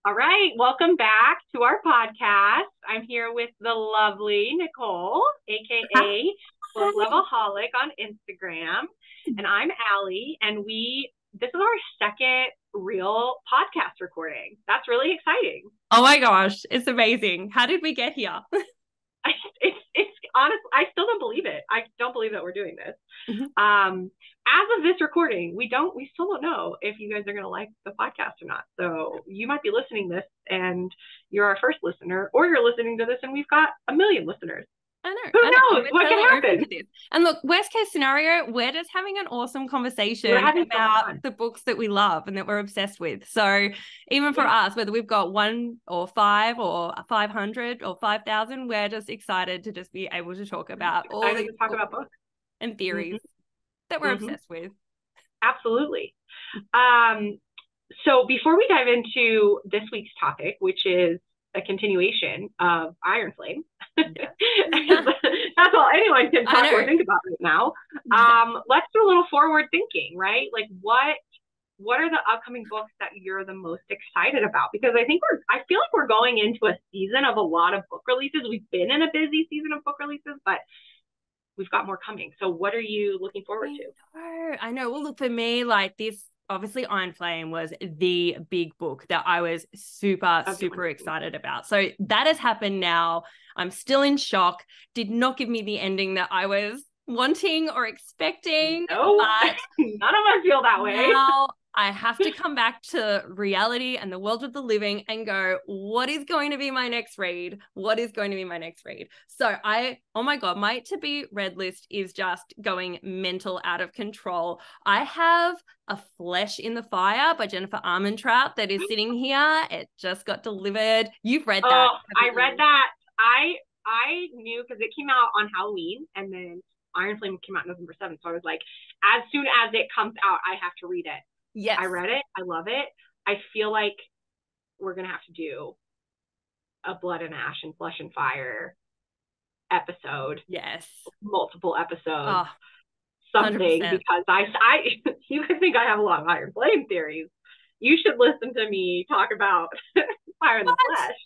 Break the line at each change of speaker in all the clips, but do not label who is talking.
All right, welcome back to our podcast. I'm here with the lovely Nicole, aka Book Levelholic on Instagram, and I'm Allie. And this is our second real podcast recording. That's really exciting.
Oh my gosh, it's amazing. How did we get here?
It's honest. I still don't believe it. I don't believe that we're doing this.
Mhm.
As of this recording, we still don't know if you guys are going to like the podcast or not. So you might be listening to this and you're our first listener, or you're listening to this and we've got a million listeners.
I know.
Who
I know.
knows what
Totally
can
open
happen?
to this. And look, worst case scenario, we're just having an awesome
We're
conversation
having so much
about
fun.
the books that we love and that we're obsessed with. So even for
Yeah.
us, whether we've got 1 or 5 or 500 or 5,000, we're just excited to just be able to talk about all
Excited
these
to talk
books
about books.
and theories that we're
Mm-hmm.
obsessed with.
Absolutely. So before we dive into this week's topic, which is a continuation of Ironflame, that's all anyone can talk or think about right now. Let's do a little forward thinking, right? Like what are the upcoming books that you're the most excited about? Because I feel like we're going into a season of a lot of book releases. We've been in a busy season of book releases, but we've got more coming. So what are you looking forward to?
I know. Well, look, for me, like this, obviously Ironflame was the big book that I was super excited about. So that has happened now. I'm still in shock. Did not give me the ending that I was wanting or expecting.
No,
but
none of us feel that way.
Now I have to come back to reality and the world of the living and go, what is going to be my next read? What is going to be my next read? So oh my God, my to be read list is just going mental out of control. I have A Flesh in the Fire by Jennifer Armentrout that is sitting here. It just got delivered. You've read that.
I read that. I knew because it came out on Halloween and then Ironflame came out November 7th. So I was like, as soon as it comes out, I have to read it.
Yes.
I read it. I love it. I feel like we're going to have to do a Blood and Ash and Flesh and Fire episode.
Yes.
Multiple episodes.
100%.
Something, because you guys think I have a lot of Ironflame theories. You should listen to me talk about Fire in the Flesh.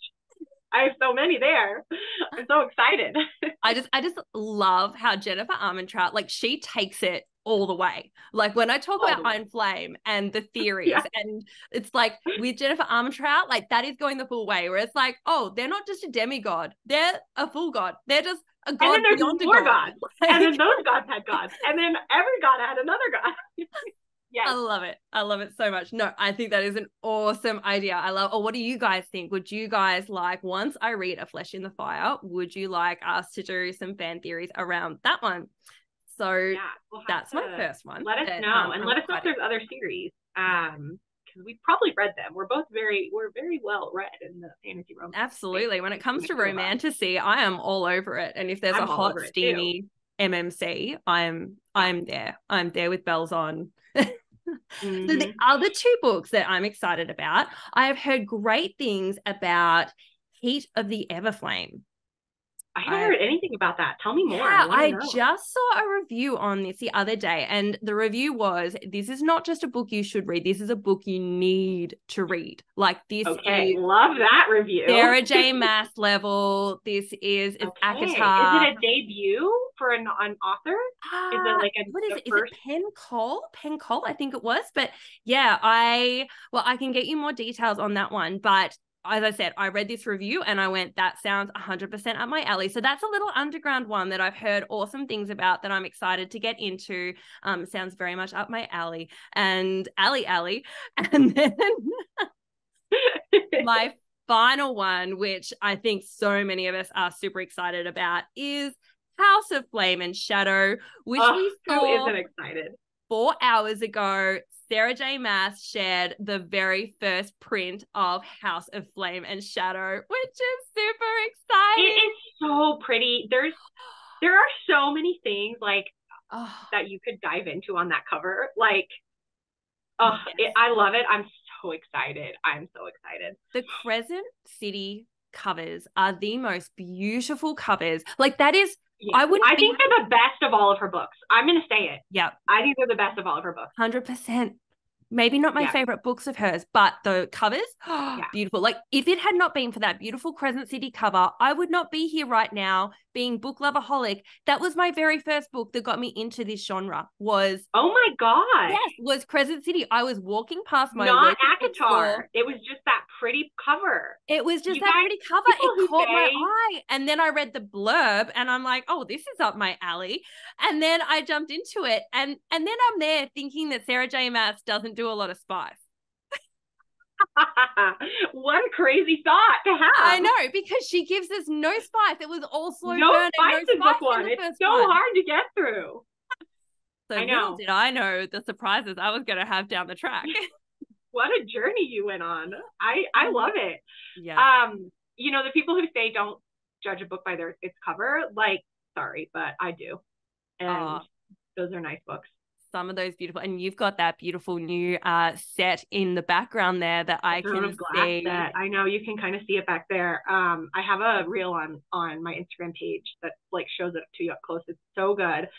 I have so many there. I'm so excited.
I just love how Jennifer Armentrout, like, she takes it all the way. Like when I talk about Ironflame and the theories, and it's like with Jennifer Armentrout, like that is going the full way. Where it's like, oh, they're not just a demigod; they're a full god. They're just a god.
And then there's more gods,
like,
and then those gods had gods, and then every god had another god.
Yes. I love it. I love it so much. No, I think that is an awesome idea. I love. What do you guys think? Would you guys like, once I read A Flesh in the Fire, would you like us to do some fan theories around that one? So that's my first one.
Let us know, and let us know if there's other series. Because we've probably read them. We're very well read in the fantasy romance.
Absolutely. When it comes to Romantasy, I am all over it. And if there's a hot, steamy MMC, I'm there. I'm there with bells on. So the other 2 books that I'm excited about, I have heard great things about Heat of the Everflame.
I haven't heard anything about that. Tell me more.
Yeah, I just saw a review on this the other day, and the review was, this is not just a book you should read. This is a book you need to read. Like this is...
love that review.
Sarah J. Maas level. This is ACOTAR.
Is it a debut for an author? Is it like
what is it? First... Is it Pencole, I think it was. But yeah, I can get you more details on that one. But as I said, I read this review and I went, that sounds 100% up my alley. So that's a little underground one that I've heard awesome things about that I'm excited to get into. Sounds very much up my alley. And alley. And then my final one, which I think so many of us are super excited about, is House of Flame and Shadow, which we saw...
Who isn't excited?
4 hours ago. Sarah J. Maas shared the very first print of House of Flame and Shadow, which is super exciting.
It is so pretty. There are so many things like that you could dive into on that cover. Like, I love it. I'm so excited.
The Crescent City covers are the most beautiful covers. Like, that is...
Yeah. I think they're the best of all of her books. I'm going to say it.
Yeah.
I think they're the best of all of her books.
100%. Maybe not my favorite books of hers, but the covers, beautiful. Like if it had not been for that beautiful Crescent City cover, I would not be here right now being book lovaholic. That was my very first book that got me into this genre was
oh my god,
yes, was Crescent City. I was walking past my
not
local
ACOTAR.
bookstore.
It was just that pretty cover.
It was just
You
that
guys,
pretty cover. It caught my eye. And then I read the blurb and I'm like, oh, this is up my alley. And then I jumped into it. And then I'm there thinking that Sarah J. Maas doesn't do a lot of spice.
What a crazy thought to have.
I know, because she gives us no spice. It was all slow burn and no
in
spice
book one.
in the first
It's so hard to get through.
So little did I know the surprises I was going to have down the track.
What a journey you went on. I love it.
Yeah.
You know, the people who say don't judge a book by its cover, like, sorry, but I do. And those are nice books.
Some of those beautiful, and you've got that beautiful new set in the background there that I can see.
Set. I know you can kind of see it back there. I have a reel on my Instagram page that like shows it to you up close. It's so good.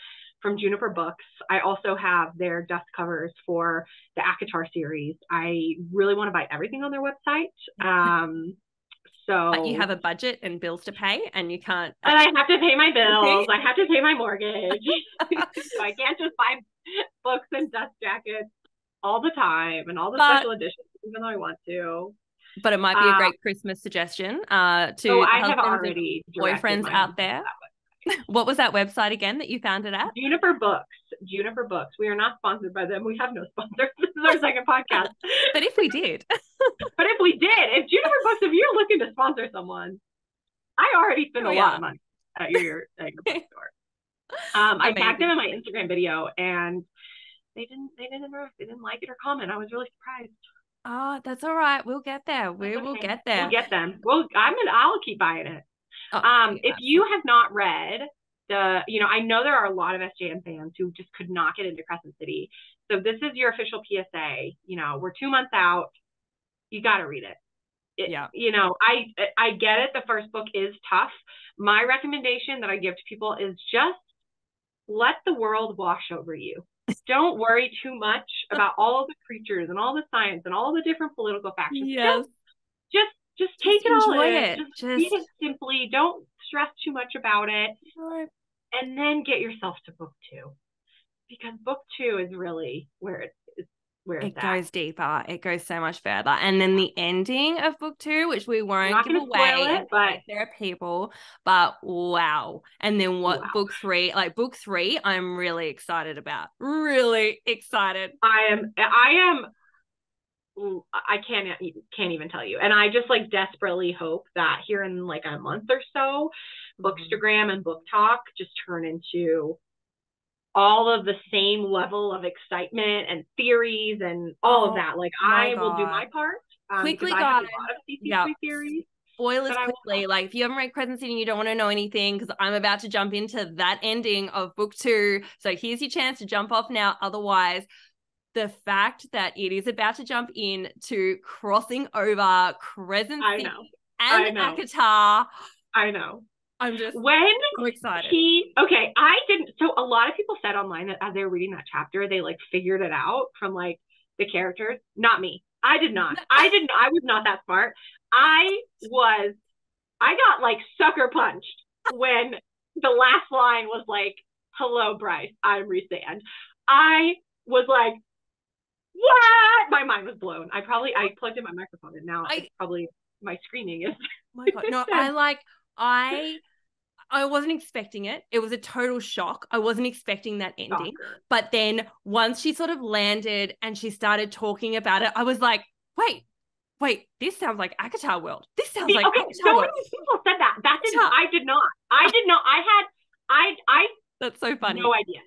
From Juniper Books. I also have their dust covers for the ACOTAR series. I really want to buy everything on their website.
But you have a budget and bills to pay and you can't.
And I have to pay my bills. I have to pay my mortgage. So I can't just buy books and dust jackets all the time and all the special editions, even though I want to.
But it might be a great Christmas suggestion to
I have already
boyfriends out there. What was that website again that you found it at?
Juniper Books. Juniper Books. We are not sponsored by them. We have no sponsors. This is our second podcast.
But if we did.
If Juniper Books, if you're looking to sponsor someone, I already spent a lot of money at your bookstore. I tagged them in my Instagram video and they didn't like it or comment. I was really surprised.
Oh, that's all right. We'll get there. We will get there.
We'll get them. I'll keep buying it. If you have not read I know there are a lot of SJM fans who just could not get into Crescent City. So this is your official PSA. We're 2 months out. You got to read it. I get it. The first book is tough. My recommendation that I give to people is just let the world wash over you. Don't worry too much about all the creatures and all the science and all the different political factions.
Yes.
Just take it all in.
Just
read it simply. Don't stress too much about it.
Right.
And then get yourself to book 2. Because book 2 is really where it
goes deeper. It goes so much further. And then the ending of book 2, which we won't give away, but there are people, but wow. And then book 3, book 3, I'm really excited about. Really excited.
I can't even tell you. And I just desperately hope that here in a month or so, Bookstagram and Book Talk just turn into all of the same level of excitement and theories and all of that. I will do my part.
Quickly,
guys. I have a lot of CC3 theories.
Spoilers quickly. If you haven't read Crescent City and you don't want to know anything, because I'm about to jump into that ending of book 2. So here's your chance to jump off now. Otherwise, the fact that it is about to jump in to crossing over Crescent City and ACOTAR.
I know.
I'm just so excited.
So a lot of people said online that as they were reading that chapter, they figured it out from the characters. Not me. I did not. I was not that smart. I got sucker punched when the last line was hello, Bryce, I'm Rhysand. I was what? My mind was blown. I plugged in my microphone and now it's probably my screaming is.
Oh my God. No, I wasn't expecting it. It was a total shock. I wasn't expecting that ending. But then once she sort of landed and she started talking about it, I was like, wait, this sounds like ACOTAR world. This sounds like ACOTAR world.
Many people said that. I did not.
That's so funny.
No idea.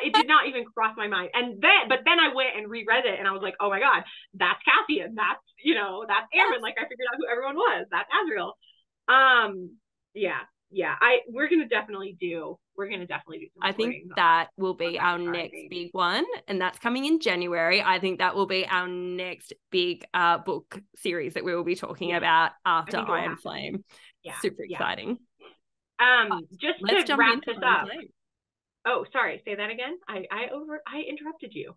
It did not even cross my mind. But then I went and reread it and I was like, oh my God, that's Cassian. That's, that's Aaron. I figured out who everyone was. That's Azriel. We're going to definitely do some
I think that will be our next big one. And that's coming in January. I think that will be our next big book series that we will be talking about after Ironflame. Yeah. Super exciting.
Just to wrap this up. Oh, sorry. Say that again. I interrupted you.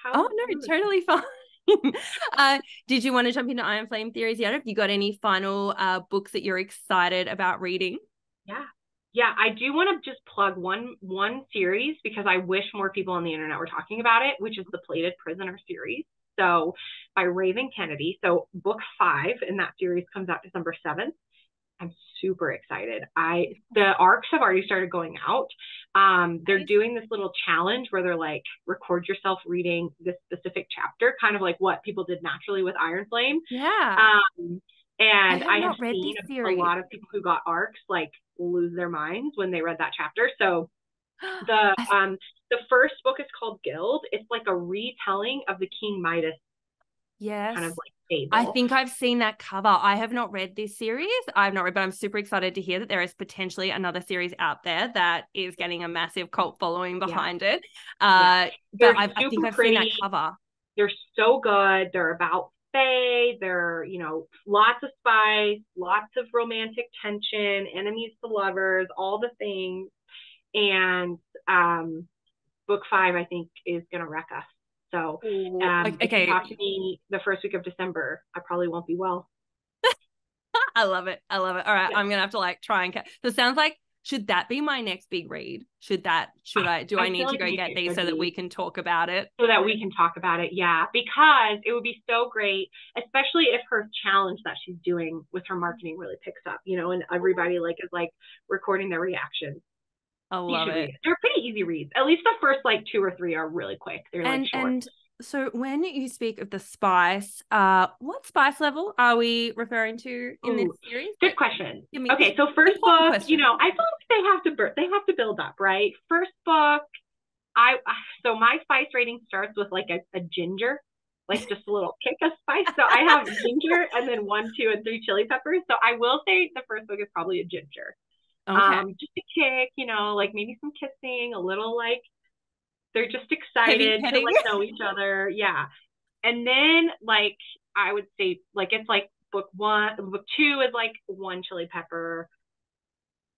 Oh, no, totally fine. Did you want to jump into Ironflame theories yet? Have you got any final books that you're excited about reading?
Yeah, I do want to just plug one series because I wish more people on the internet were talking about it, which is the Plated Prisoner series. So by Raven Kennedy. So book 5 in that series comes out December 7th. I'm super excited. The arcs have already started going out. They're doing this little challenge where they're like, record yourself reading this specific chapter, kind of like what people did naturally with Ironflame.
Yeah.
And I have seen a lot of people who got arcs like lose their minds when they read that chapter. So the first book is called Guild. It's like a retelling of the King Midas kind of like fable.
I think I've seen that cover. I have not read this series. I've not read, but I'm super excited to hear that there is potentially another series out there that is getting a massive cult following behind it. But I think I've seen that cover.
They're so good. They're about fae. They're, lots of spice, lots of romantic tension, enemies to lovers, all the things. And book 5, I think, is going to wreck us. So if you talk to me the first week of December, I probably won't be well.
I love it. All right. I'm going to have to try and catch. So it sounds like, should that be my next big read? I need to go get these so that we can talk about it?
So that we can talk about it. Yeah. Because it would be so great, especially if her challenge that she's doing with her marketing really picks up, and everybody is recording their reactions.
I love it.
They're pretty easy reads. At least the first 2 or 3 are really quick. They're short.
And so when you speak of the spice, what spice level are we referring to in this series?
Good question. Okay, so first book, I feel like they have to build up, right? First book, so my spice rating starts with a ginger, just a little kick of spice. So I have ginger and then 1, 2, and 3 chili peppers. So I will say the first book is probably a ginger.
Okay.
Just a kick, maybe some kissing, a little they're just excited to know each other. Yeah. And then I would say it's book 2 is 1 chili pepper.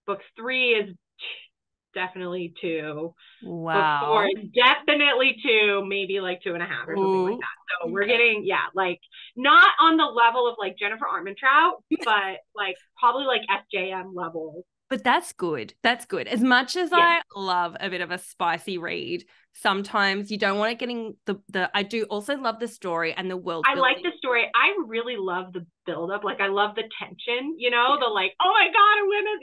Book 3 is definitely 2.
Wow.
Book 4 is definitely 2, maybe 2.5 or something like that. So we're getting, not on the level of Jennifer Armentrout, but probably SJM level.
But that's good. That's good. As much as I love a bit of a spicy read, sometimes you don't want it getting I do also love the story and the world building.
I like the story. I really love the build up. I love the tension, the oh my God, a women,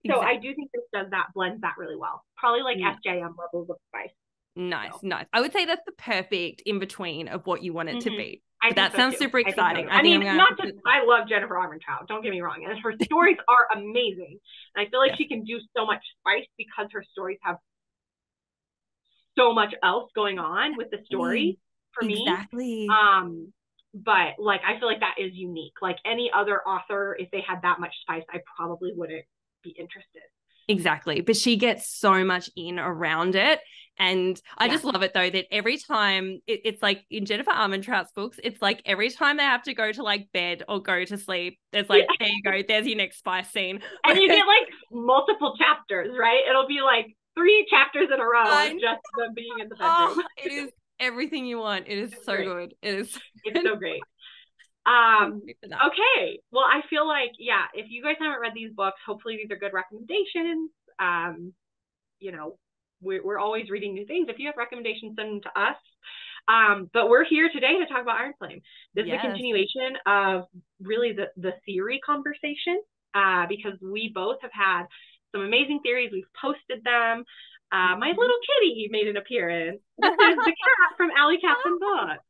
So I do think this blends that really well. Probably SJM levels of spice.
Nice. I would say that's the perfect in between of what you want it to be. But that sounds super exciting.
I love Jennifer Armentrout. Don't get me wrong. And her stories are amazing. And I feel like she can do so much spice because her stories have so much else going on with the story for me.
Exactly.
But I feel like that is unique. Any other author, if they had that much spice, I probably wouldn't be interested.
Exactly. But she gets so much in around it. And I just love it, though, that every time it's in Jennifer Armentrout's books, it's every time they have to go to bed or go to sleep, there's there you go, there's your next spice scene.
And you get multiple chapters, right? It'll be 3 chapters in a row of just them being in the bedroom.
It is everything you want. It is so good. It's
so great. Okay. Well, I feel if you guys haven't read these books, hopefully these are good recommendations. We're always reading new things. If you have recommendations, send them to us. But we're here today to talk about Ironflame. This is a continuation of really the theory conversation, because we both have had some amazing theories. We've posted them. My little kitty made an appearance. This is the cat from Alley Cats and Books.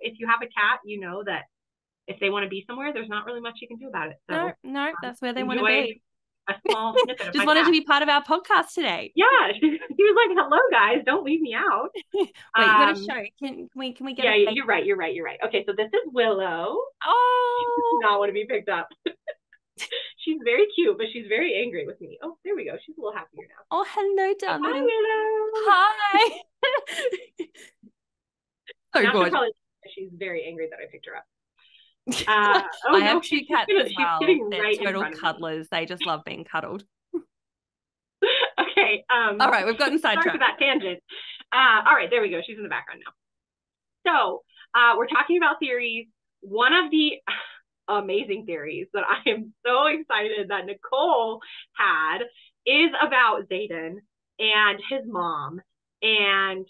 If you have a cat, that if they want to be somewhere, there's not really much you can do about it. So
no, that's where they want to be.
A small snippet of
just wanted to be part of our podcast today.
Yeah, she was hello guys, don't leave me out.
Wait, you got to show. Can we get?
Yeah, you're right. Okay, so this is Willow.
Oh,
she does not want to be picked up. She's very cute, but she's very angry with me. Oh, there we go. She's a little happier now.
Oh, hello, darling.
Hi, Willow.
Hi. So good.
She's very angry that I picked her up.
I have 2 cats as well. They're
right
total cuddlers. They just love being cuddled.
Okay.
All right, we've gotten sidetracked.
Sorry for that tangent. All right, there we go. She's in the background now. So we're talking about theories. One of the amazing theories that I am so excited that Nicole had is about Xaden and his mom. And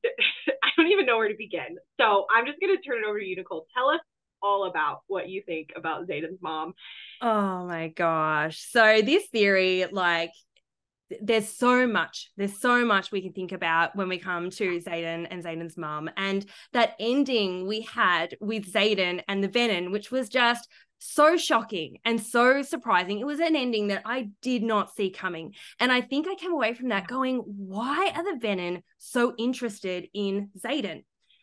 I don't even know where to begin. So I'm just going to turn it over to you, Nicole. Tell us all about what you think about Xaden's mom.
Oh my gosh. So this theory, like, there's so much we can think about when we come to Xaden and Xaden's mum. And that ending we had with Xaden and the Venin, which was just so shocking and so surprising. It was an ending that I did not see coming. And I think I came away from that going, why are the Venin so interested in Xaden?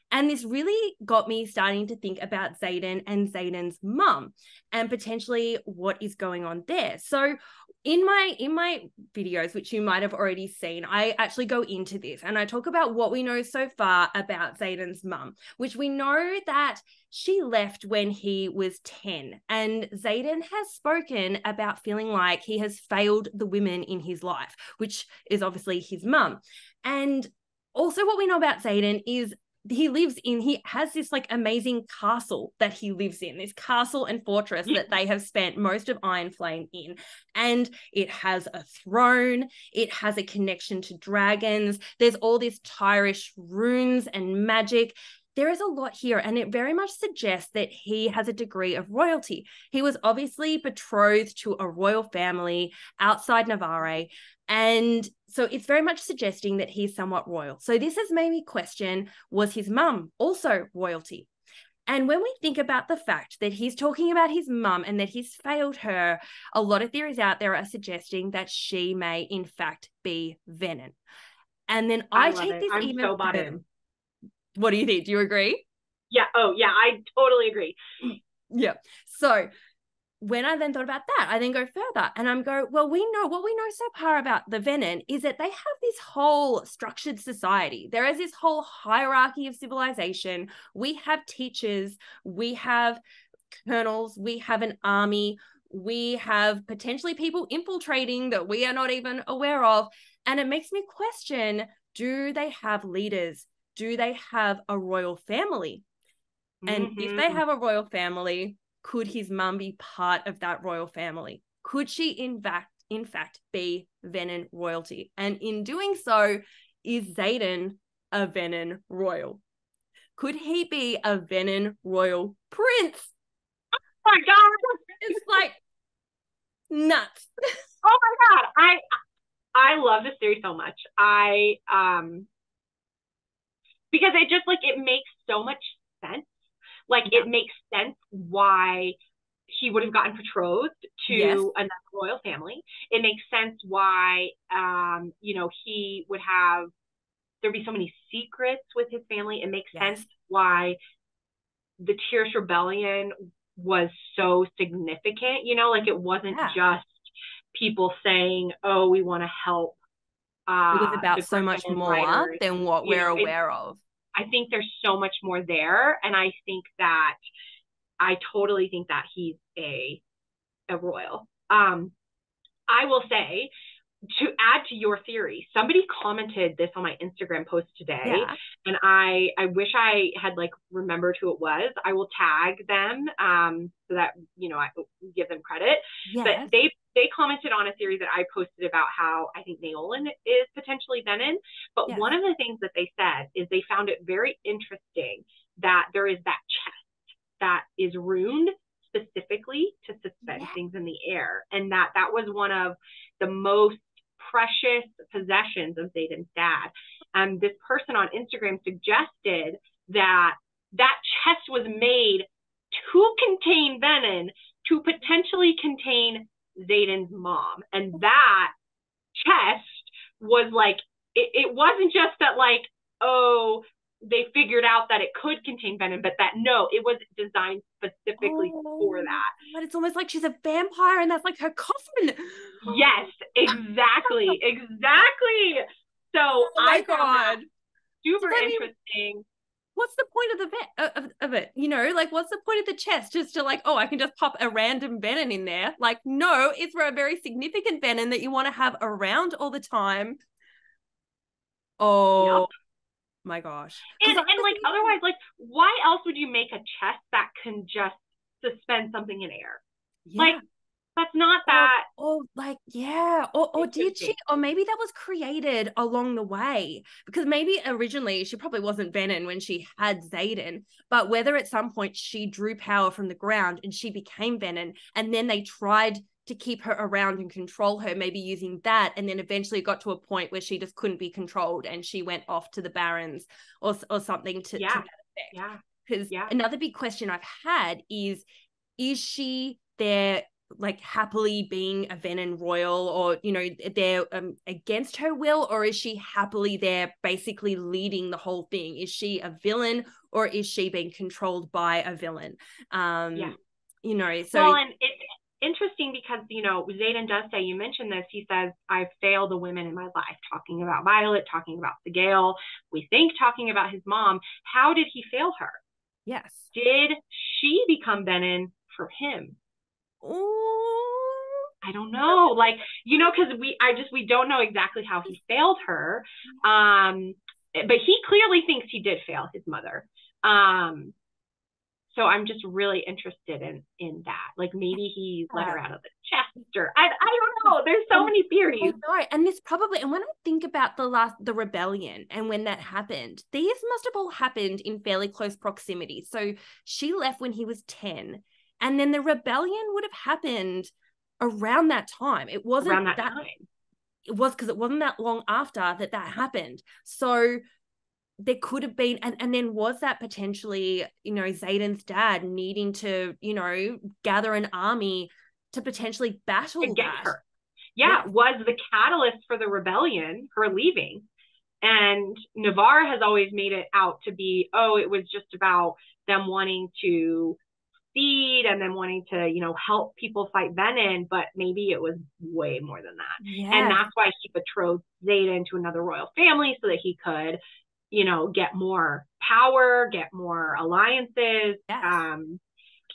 And this really got me starting to think about Xaden and Xaden's mum and potentially what is going on there. So in my videos, which you might have already seen, I actually go into this and I talk about what we know so far about Xaden's mum, which we know that she left when he was 10. And Xaden has spoken about feeling like he has failed the women in his life, which is obviously his mum. And also what we know about Xaden is he has this like amazing castle that he lives in, this castle and fortress that they have spent most of Ironflame in. And it has a throne, it has a connection to dragons, there's all these Tyrrish runes and magic. There is a lot here, and it very much suggests that he has a degree of royalty. He was obviously betrothed to a royal family outside Navarre, and so it's very much suggesting that he's somewhat royal. So this has made me question, was his mum also royalty? And when we think about the fact that he's talking about his mum and that he's failed her, a lot of theories out there are suggesting that she may in fact be Venin. And then I take this even
so bought in.
What do you think? Do you agree?
Yeah. Oh, yeah. I totally agree.
Yeah. So when I then thought about that, I then go further and I'm go, well, what we know so far about the Venin is that they have this whole structured society. There is this whole hierarchy of civilization. We have teachers, we have colonels, we have an army, we have potentially people infiltrating that we are not even aware of. And it makes me question, do they have leaders? Do they have a royal family? And if they have a royal family, could his mum be part of that royal family? Could she in fact be Venin royalty? And in doing so, is Xaden a Venin royal? Could he be a Venin royal prince?
Oh my God.
It's like nuts.
Oh my God. I love this theory so much. Because it just like it makes so much sense. Like it makes sense why he would have gotten betrothed to another royal family. It makes sense why he would have there'd be so many secrets with his family. It makes sense why the Tyrrish Rebellion was so significant, like it wasn't just people saying, oh, we want to help.
It was about so much more than what we're aware of.
I think there's so much more there. And I totally think that he's a royal. I will say, to add to your theory, somebody commented this on my Instagram post today, and I wish I had remembered who it was. I will tag them so that I give them credit. But they commented on a theory that I posted about how I think Naolan is potentially Venin. But one of the things that they said is they found it very interesting that there is that chest that is runed specifically to suspend things in the air, and that was one of the most precious possessions of Xaden's dad. And this person on Instagram suggested that chest was made to contain Venin, to potentially contain Xaden's mom. And that chest was it wasn't just that they figured out that it could contain Venin, but that it was designed specifically for that.
But it's almost like she's a vampire and that's like her coffin.
Yes, exactly. So I found that super interesting.
What's the point of it? What's the point of the chest? Just to I can just pop a random Venin in there. No, it's for a very significant Venin that you want to have around all the time. Oh, My gosh.
And like otherwise, like why else would you make a chest that can just suspend something in air? Like
Yeah.
that's not that
Or like, yeah. Or did she?
interesting.
Or maybe that was created along the way. Because maybe originally she probably wasn't Venin when she had Xaden, but whether at some point she drew power from the ground and she became Venin, and then they tried to keep her around and control her, maybe using that, and then eventually got to a point where she just couldn't be controlled and she went off to the Barrens or something to that effect.
Yeah.
Because
Yeah.
another big question I've had is she there like happily being a Venin royal, or they're against her will, or is she happily there basically leading the whole thing? Is she a villain, or is she being controlled by a villain?
Yeah.
So
well, and it's interesting because Xaden does say, you mentioned this, he says, I've failed the women in my life, talking about Violet, talking about Sigale, we think talking about his mom. How did he fail her?
yes.
Did she become Venin for him?
Ooh.
I don't know. Like, because we don't know exactly how he failed her. But he clearly thinks he did fail his mother. So I'm just really interested in that. Like maybe he let her out of the chest, or I don't know. There's so many theories.
And this probably, and when I think about the rebellion and when that happened, these must have all happened in fairly close proximity. So she left when he was 10, and then the rebellion would have happened around that time. It wasn't
around that time.
It was because it wasn't that long after that happened. So there could have been, and then was that potentially, Xaden's dad needing to, gather an army to potentially battle
against
that?
her. Yeah, was the catalyst for the rebellion, her leaving. And Navarre has always made it out to be, it was just about them wanting to feed and then wanting to, help people fight Venin, but maybe it was way more than that.
Yes.
And that's why he betrothed Xaden to another royal family so that he could, get more power, get more alliances.
Yes.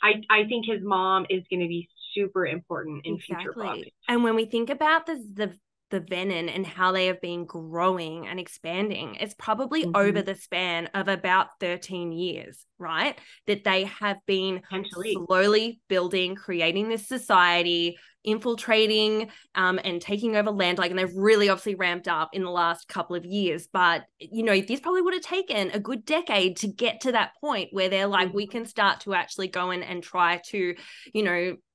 I think his mom is going to be super important in future books.
And when we think about the Venin and how they have been growing and expanding, it's probably over the span of about 13 years, right? That they have been slowly building, creating this society, infiltrating and taking over land. And they've really obviously ramped up in the last couple of years. But, this probably would have taken a good decade to get to that point where they're like, we can start to actually go in and try to,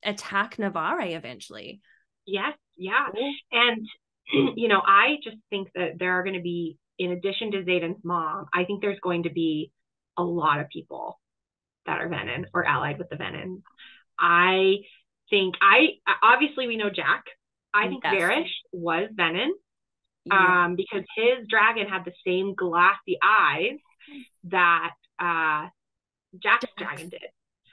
attack Navarre eventually.
Yes. Yeah. And I just think that there are going to be, in addition to Xaden's mom, I think there's going to be a lot of people that are Venin or allied with the Venin. I think obviously we know Jack. I think Varish was Venin because his dragon had the same glassy eyes that Jack's dragon did.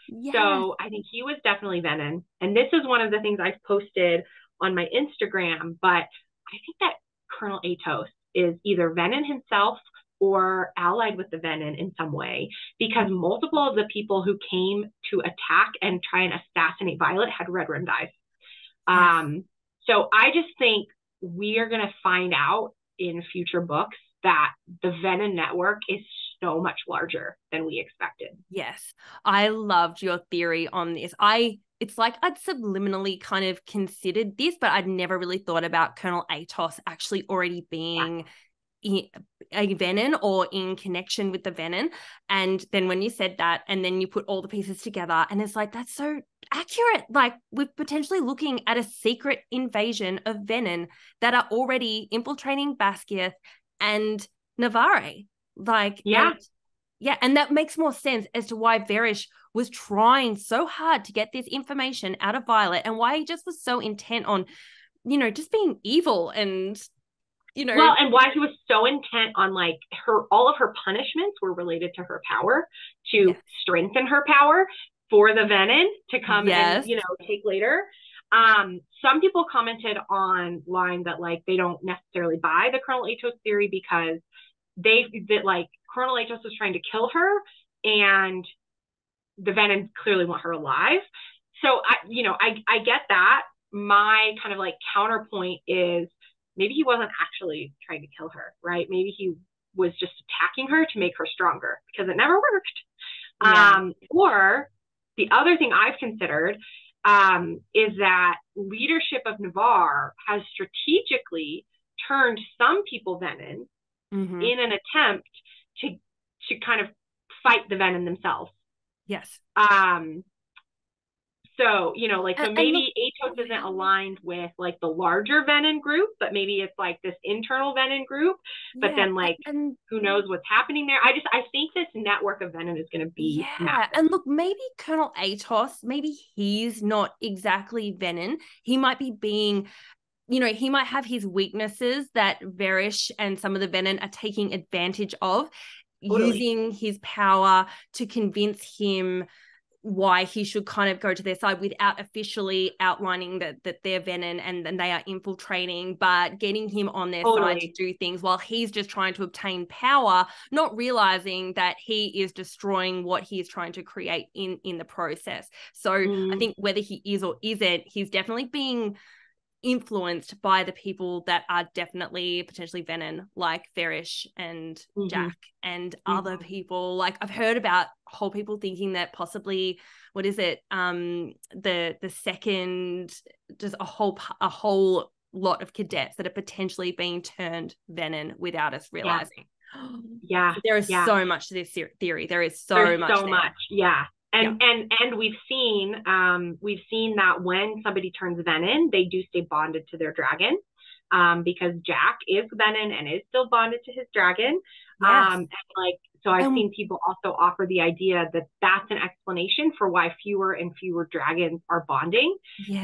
Yes. So I think he was definitely Venin. And this is one of the things I've posted on my Instagram, but I think that Colonel Atos is either Venin himself or allied with the Venin in some way, because multiple of the people who came to attack and try and assassinate Violet had red rimmed eyes. So I just think we are going to find out in future books that the Venin network is so much larger than we expected.
Yes. I loved your theory on this. It's like I'd subliminally kind of considered this, but I'd never really thought about Colonel Atos actually already being a Venin or in connection with the Venin. And then when you said that, and then you put all the pieces together, and it's like, that's so accurate. Like, we're potentially looking at a secret invasion of Venin that are already infiltrating Basquiat and Navarre. And that makes more sense as to why Varish was trying so hard to get this information out of Violet, and why he just was so intent on, just being evil and,
Well, and why he was so intent on all of her punishments were related to her power, to strengthen her power for the Venin to come and, take later. Some people commented online that they don't necessarily buy the Colonel Atos theory because Colonel Atos was trying to kill her and the Venin clearly want her alive. So I get that. My kind of counterpoint is maybe he wasn't actually trying to kill her, right? Maybe he was just attacking her to make her stronger, because it never worked.
Yeah.
Or the other thing I've considered is that leadership of Navarre has strategically turned some people Venin in an attempt to kind of fight the Venin themselves.
Yes.
So, you know, like, so maybe Atos isn't aligned with like the larger Venin group, but maybe it's like this internal Venin group. But then, like, who knows what's happening there? I think this network of Venin is going to be massive.
And look, maybe Colonel Atos, maybe he's not exactly Venin. He might be being, you know, he might have his weaknesses that Varish and some of the Venin are taking advantage of, using his power to convince him why he should kind of go to their side without officially outlining that they're Venin and they are infiltrating, but getting him on their side to do things while he's just trying to obtain power, not realizing that he is destroying what he is trying to create in the process. So I think whether he is or isn't, he's definitely being influenced by the people that are definitely potentially Venin, like Varish and Jack and other people. Like, I've heard about whole people thinking that possibly, what is it? The second, just a whole lot of cadets that are potentially being turned Venin without us realizing.
Yeah.
There is so much to this theory. There's so much.
Yeah. And we've seen that when somebody turns Venin, they do stay bonded to their dragon, because Jack is Venin and is still bonded to his dragon. And like, so I've seen people also offer the idea that that's an explanation for why fewer and fewer dragons are bonding.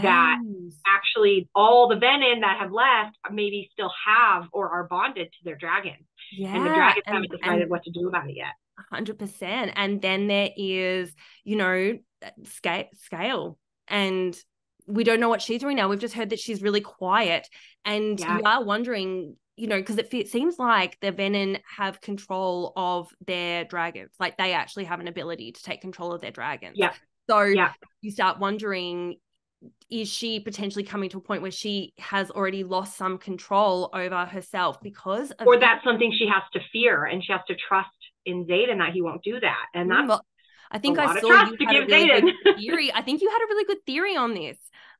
That actually all the Venin that have left maybe still have or are bonded to their dragons. And the dragons haven't decided what to do about it yet.
100%. And then there is, you know, Scale, and we don't know what she's doing now. We've just heard that she's really quiet, and you are wondering, you know, because it seems like the Venin have control of their dragons. Like, they actually have an ability to take control of their dragons. So you start wondering, is she potentially coming to a point where she has already lost some control over herself because of,
or that's something she has to fear, and she has to trust in Xaden that he won't do that. And that's
I think I saw you had a really good theory. I think you had a really good theory on this,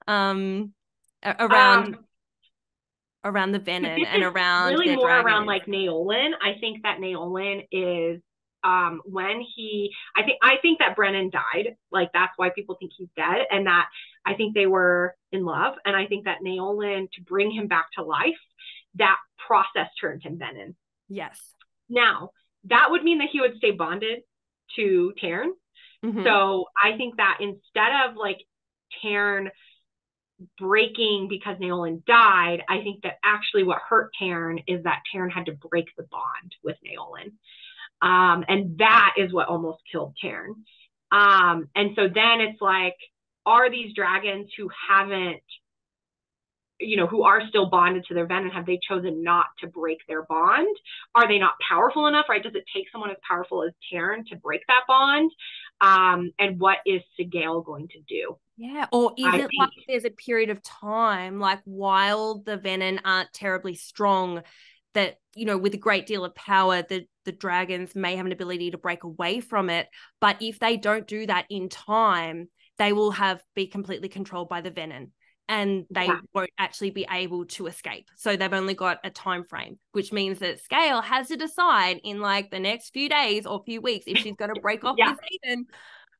around the Venin and around
really
their
more
dragons.
around like Naolin. I think that Naolin is I think that Brennan died. Like, that's why people think he's dead, and that I think they were in love. And I think that Naolin, to bring him back to life, that process turned him Venin.
Yes.
Now, that would mean that he would stay bonded to Taryn. So I think that instead of like Taryn breaking because Naolin died, I think that actually what hurt Taryn is that Taryn had to break the bond with Naolin. And that is what almost killed Taryn. And so then it's like, are these dragons who haven't, you know, who are still bonded to their Venin, have they chosen not to break their bond? Are they not powerful enough, right? Does it take someone as powerful as Taryn to break that bond? And what is Sigale going to do?
Yeah, or is it like there's a period of time, like while the Venin aren't terribly strong, that, you know, with a great deal of power, the dragons may have an ability to break away from it. But if they don't do that in time, they will be completely controlled by the Venin, and they won't actually be able to escape. So they've only got a time frame, which means that Scale has to decide in like the next few days or few weeks if she's going to break off with Xaden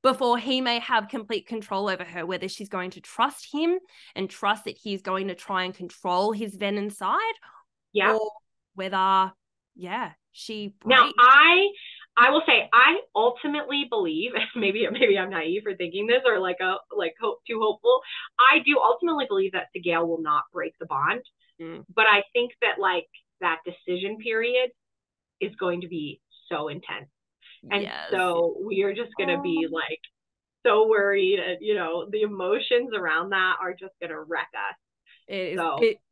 before he may have complete control over her, whether she's going to trust him and trust that he's going to try and control his Venin side, or whether, she breaks.
Now, I will say, I ultimately believe, maybe I'm naive for thinking this, or too hopeful. I do ultimately believe that Sigale will not break the bond, but I think that like that decision period is going to be so intense, and so we are just going to be like so worried, and you know, the emotions around that are just going to wreck us.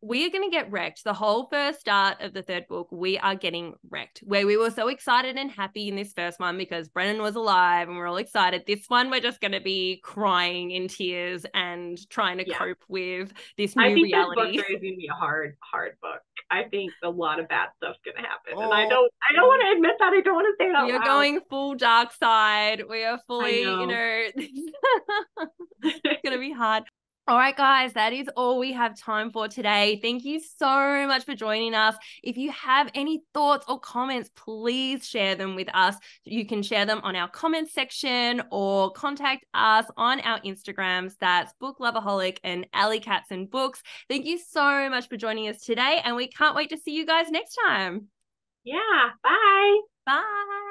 We are going to get wrecked. The whole first start of the third book, we are getting wrecked. Where we were so excited and happy in this first one because Brennan was alive and we're all excited. This one, we're just going to be crying in tears and trying to cope with this new reality.
This book is going to be a hard book. I think a lot of bad stuff's gonna happen. And I don't want to admit that. I don't want to say it out
We are
loud.
going full dark side. We are fully,
I know.
it's gonna be hard. All right, guys, that is all we have time for today. Thank you so much for joining us. If you have any thoughts or comments, please share them with us. You can share them on our comment section or contact us on our Instagrams. That's Book Loverholic and Alley Cats and Books. Thank you so much for joining us today, and we can't wait to see you guys next time.
Yeah, bye.
Bye.